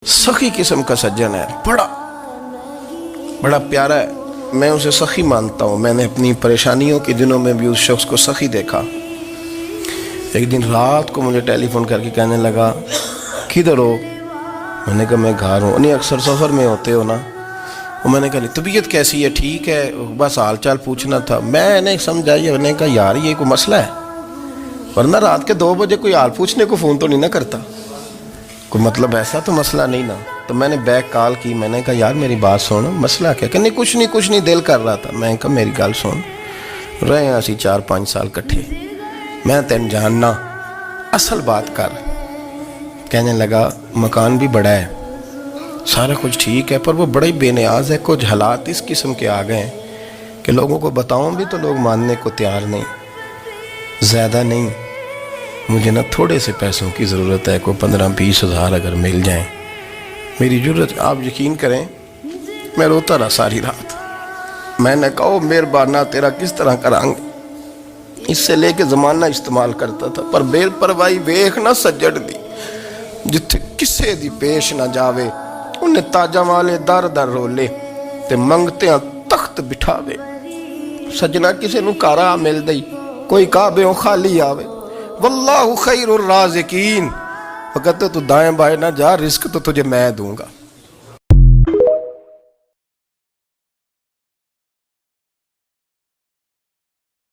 सखी किस्म का सज्जन है, बड़ा प्यारा है, मैं उसे सखी मानता हूँ। मैंने अपनी परेशानियों के दिनों में भी उस शख्स को सखी देखा। एक दिन रात को मुझे टेलीफोन करके कहने लगा, किधर हो? मैंने कहा मैं घर हूँ। नहीं, अक्सर सफ़र में होते हो ना? और मैंने कहा तबीयत कैसी है? ठीक है, बस हाल चाल पूछना था। मैंने समझाई, मैंने कहा यार ये कोई मसला है, वरना रात के 2 बजे कोई हाल पूछने को फ़ोन तो नहीं ना करता, कोई मतलब ऐसा तो मसला नहीं ना। तो मैंने बैक कॉल की, मैंने कहा यार मेरी बात सुन, मसला क्या? कहने कुछ नहीं दिल कर रहा था। मैं कहा मेरी गल सुन, रहे हैं असी 4-5 साल कट्ठे, मैं तेन जानना, असल बात कर। कहने लगा मकान भी बड़ा है, सारा कुछ ठीक है, पर वो बड़ा ही बेनियाज है। कुछ हालात इस किस्म के आ गए हैं कि लोगों को बताऊं भी तो लोग मानने को तैयार नहीं। ज़्यादा नहीं, मुझे ना थोड़े से पैसों की ज़रूरत है, को 15-20 हज़ार अगर मिल जाएं, मेरी ज़रूरत। आप यकीन करें, मैं रोता रहा सारी रात। मैंने कहा मेहरबाना तेरा किस तरह करांगे, इससे लेके ज़माना इस्तेमाल करता था, पर बेपरवाही वेख ना सज्जड़ दी, जिथे किसे दी पेश ना जावे, उन्हें ताजा वाले दर दर रोले ते मंगते तख्त बिठावे। सजना किसे नू कारा मिल दई, कोई काबे खाली आवे। वल्लाहु खैरुर राज़िकीन, कहते तू दाएं बाएं ना जा, रिस्क तो तुझे मैं दूंगा।